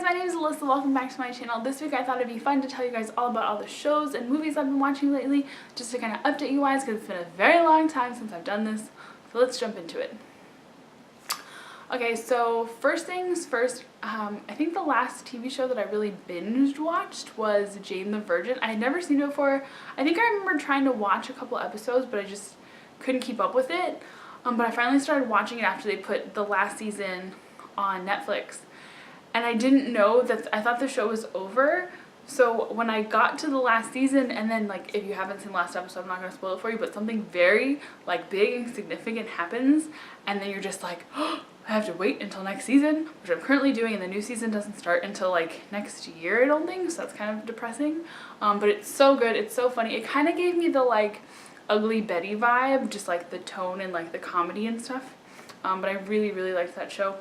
guys, my name is Alyssa. Welcome back to my channel. This week I thought it'd be fun to tell you guys all about all the shows and movies I've been watching lately, just to kind of update you guys because it's been a very long time since I've done this. So let's jump into it. Okay, so first things first, I think the last TV show that I really binge watched was Jane the Virgin. I had never seen it before. I think I remember trying to watch a couple episodes, but I just couldn't keep up with it. But I finally started watching it after they put the last season on Netflix. And I didn't know that, I thought the show was over. So when I got to the last season, and then like if you haven't seen the last episode, I'm not going to spoil it for you, but something very like big and significant happens, and then you're just like, oh, I have to wait until next season, which I'm currently doing, and the new season doesn't start until like next year, I don't think, so that's kind of depressing. But it's so good, it's so funny. It kind of gave me the like Ugly Betty vibe, just like the tone and like the comedy and stuff. But I really liked that show.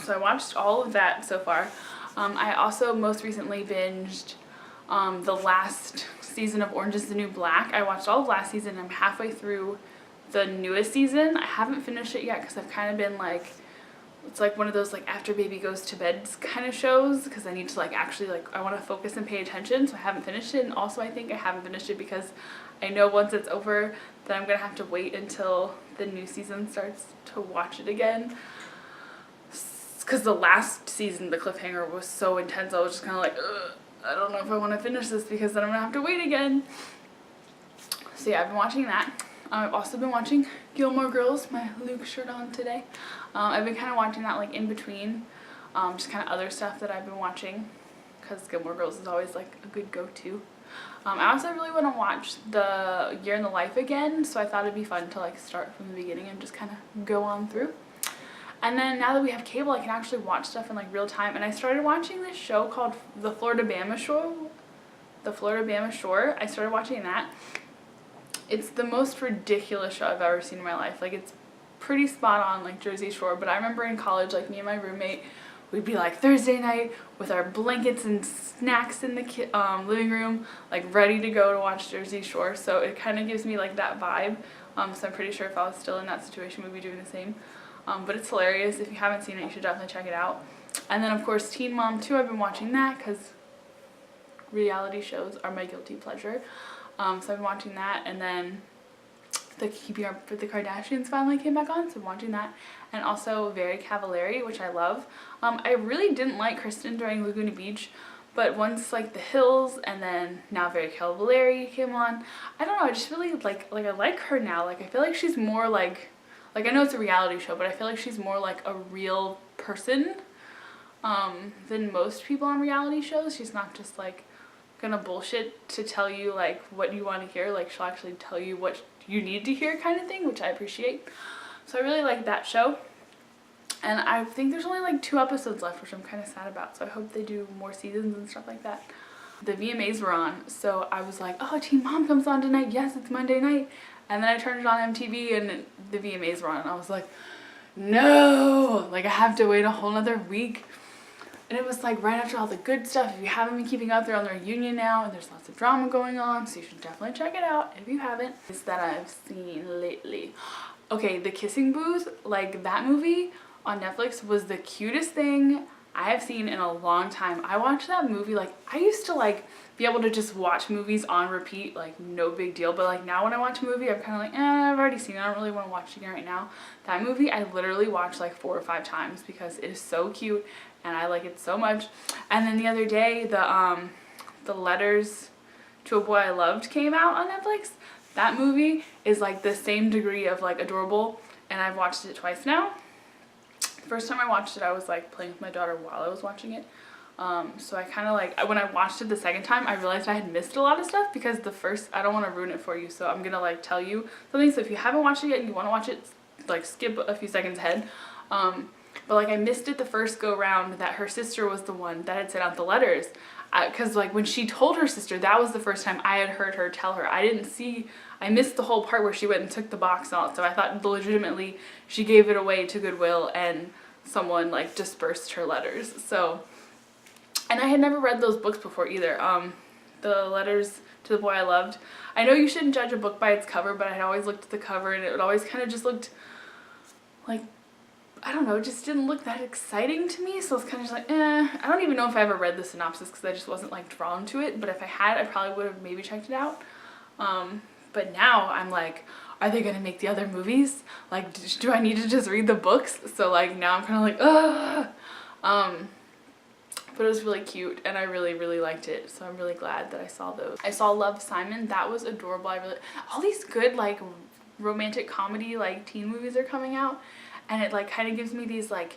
So I watched all of that so far. I also most recently binged the last season of Orange is the New Black. I watched all of last season. I'm halfway through the newest season. I haven't finished it yet because I've kind of been like, it's like one of those like after baby goes to bed kind of shows, because I need to like actually like, I want to focus and pay attention, so I haven't finished it. And also I think I haven't finished it because I know once it's over that I'm gonna have to wait until the new season starts to watch it again. Because the last season, the cliffhanger was so intense, I was just kind of like, ugh, I don't know if I want to finish this because then I'm going to have to wait again. So yeah, I've been watching that. I've also been watching Gilmore Girls, my Luke shirt on today. I've been kind of watching that like in between, just kind of other stuff that I've been watching, because Gilmore Girls is always like a good go-to. I also really want to watch The Year in the Life again, so I thought it'd be fun to like start from the beginning and just kind of go on through. And then now that we have cable, I can actually watch stuff in like real time. And I started watching this show called The Floribama Shore. The Floribama Shore. I started watching that. It's the most ridiculous show I've ever seen in my life. Like, it's pretty spot on like Jersey Shore. But I remember in college, like me and my roommate, we'd be like Thursday night with our blankets and snacks in the living room, like ready to go to watch Jersey Shore. So it kind of gives me like that vibe. So I'm pretty sure if I was still in that situation, we'd be doing the same. But it's hilarious. If you haven't seen it, you should definitely check it out. And then of course Teen Mom 2, I've been watching that because reality shows are my guilty pleasure. So I've been watching that, and then the Keeping Up with the Kardashians finally came back on, so I'm watching that. And also Very Cavallari, which I love. I really didn't like Kristen during Laguna Beach, but once like The Hills and then now Very Cavallari came on, I don't know, I just really like I like her now. Like I feel like she's more like I know it's a reality show, but I feel like she's more like a real person than most people on reality shows. She's not just like gonna bullshit to tell you like what you want to hear. Like she'll actually tell you what you need to hear kind of thing, which I appreciate. So I really like that show. And I think there's only like 2 episodes left, which I'm kind of sad about. So I hope they do more seasons and stuff like that. The VMAs were on, so I was like, oh, Teen Mom comes on tonight. Yes, it's Monday night. And then I turned it on MTV and the VMAs were on, and I was like, no, like I have to wait a whole nother week. And it was like right after all the good stuff. If you haven't been keeping up, they're on their reunion now, and there's lots of drama going on, so you should definitely check it out if you haven't. It's that I've seen lately. Okay, The Kissing Booth, like that movie on Netflix was the cutest thing I have seen in a long time. I watched that movie, like I used to like be able to just watch movies on repeat, like no big deal, but like now when I watch a movie, I'm kind of like, I've already seen it, I don't really want to watch it again right now. That movie I literally watched like 4 or 5 times because it is so cute and I like it so much. And then the other day, the Letters to a Boy I Loved came out on Netflix. That movie is like the same degree of like adorable, and I've watched it twice now. First time I watched it, I was like playing with my daughter while I was watching it. So I kind of like, when I watched it the second time, I realized I had missed a lot of stuff because the first, I don't want to ruin it for you, so I'm gonna like tell you something. So if you haven't watched it yet and you want to watch it, like skip a few seconds ahead. But like I missed it the first go round that her sister was the one that had sent out the letters. Because like when she told her sister, that was the first time I had heard her tell her. I missed the whole part where she went and took the box and all that stuff. I thought legitimately she gave it away to Goodwill and someone like dispersed her letters. So, and I had never read those books before either. The Letters to the Boy I Loved. I know you shouldn't judge a book by its cover, but I had always looked at the cover and it always kind of just looked like I don't know, it just didn't look that exciting to me, so it's kind of just like, I don't even know if I ever read the synopsis because I just wasn't like drawn to it, but if I had, I probably would have maybe checked it out. But now I'm like, are they gonna make the other movies? Like, do I need to just read the books? So like now I'm kind of like, ugh. But it was really cute and I really, really liked it. So I'm really glad that I saw those. I saw Love, Simon. That was adorable. All these good like romantic comedy like teen movies are coming out, and it like kind of gives me these like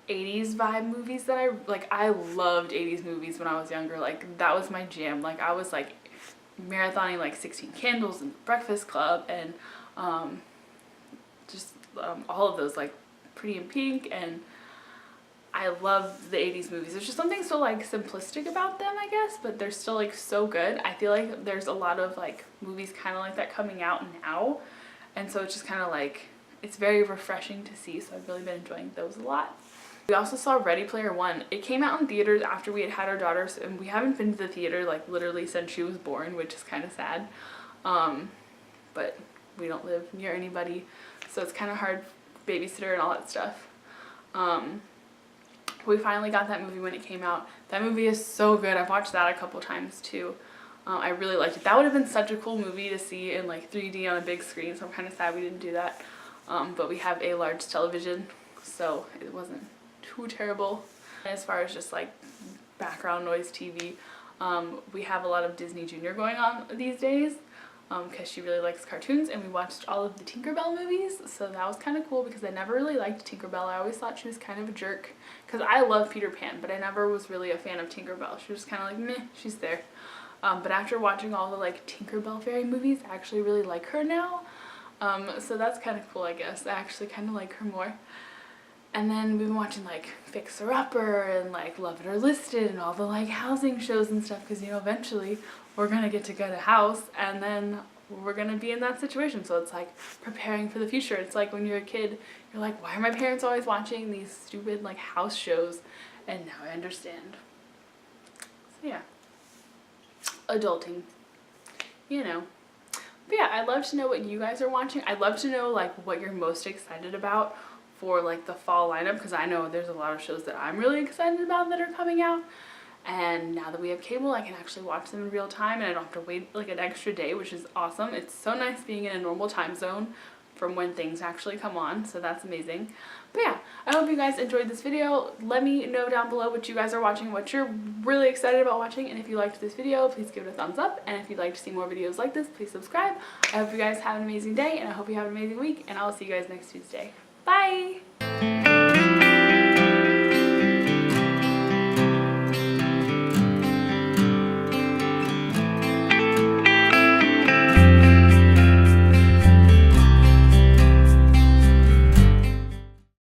80s vibe movies that I loved 80s movies when I was younger. Like that was my jam. Like I was like marathoning like 16 Candles and Breakfast Club and all of those, like Pretty in Pink, and I love the 80s movies. There's just something so like simplistic about them, I guess, but they're still like so good. I feel like there's a lot of like movies kind of like that coming out now, and so it's just kind of like, it's very refreshing to see, so I've really been enjoying those a lot. We also saw Ready Player One. It came out in theaters after we had our daughters, and we haven't been to the theater like literally since she was born, which is kind of sad. But we don't live near anybody, so it's kind of hard, babysitter and all that stuff. We finally got that movie when it came out. That movie is so good. I've watched that a couple times too. I really liked it. That would have been such a cool movie to see in like 3D on a big screen, so I'm kind of sad we didn't do that. But we have a large television, so it wasn't too terrible. As far as just like background noise TV, we have a lot of Disney Junior going on these days because she really likes cartoons, and we watched all of the Tinkerbell movies, so that was kind of cool because I never really liked Tinkerbell. I always thought she was kind of a jerk because I love Peter Pan, but I never was really a fan of Tinkerbell. She was kind of like, meh, she's there. But after watching all the like Tinkerbell fairy movies, I actually really like her now. So that's kind of cool, I guess. I actually kind of like her more. And then we've been watching like Fixer Upper and like Love It or Listed and all the like housing shows and stuff, because you know eventually we're gonna get a house and then we're gonna be in that situation. So it's like preparing for the future. It's like when you're a kid, you're like, why are my parents always watching these stupid like house shows? And now I understand. So yeah, adulting, you know. But yeah, I'd love to know what you guys are watching. I'd love to know like what you're most excited about for like the fall lineup, because I know there's a lot of shows that I'm really excited about that are coming out, and now that we have cable I can actually watch them in real time and I don't have to wait like an extra day, which is awesome. It's so nice being in a normal time zone from when things actually come on, so that's amazing. But yeah, I hope you guys enjoyed this video. Let me know down below what you guys are watching, what you're really excited about watching, and if you liked this video, please give it a thumbs up, and if you'd like to see more videos like this, please subscribe. I hope you guys have an amazing day, and I hope you have an amazing week, and I'll see you guys next Tuesday. Bye!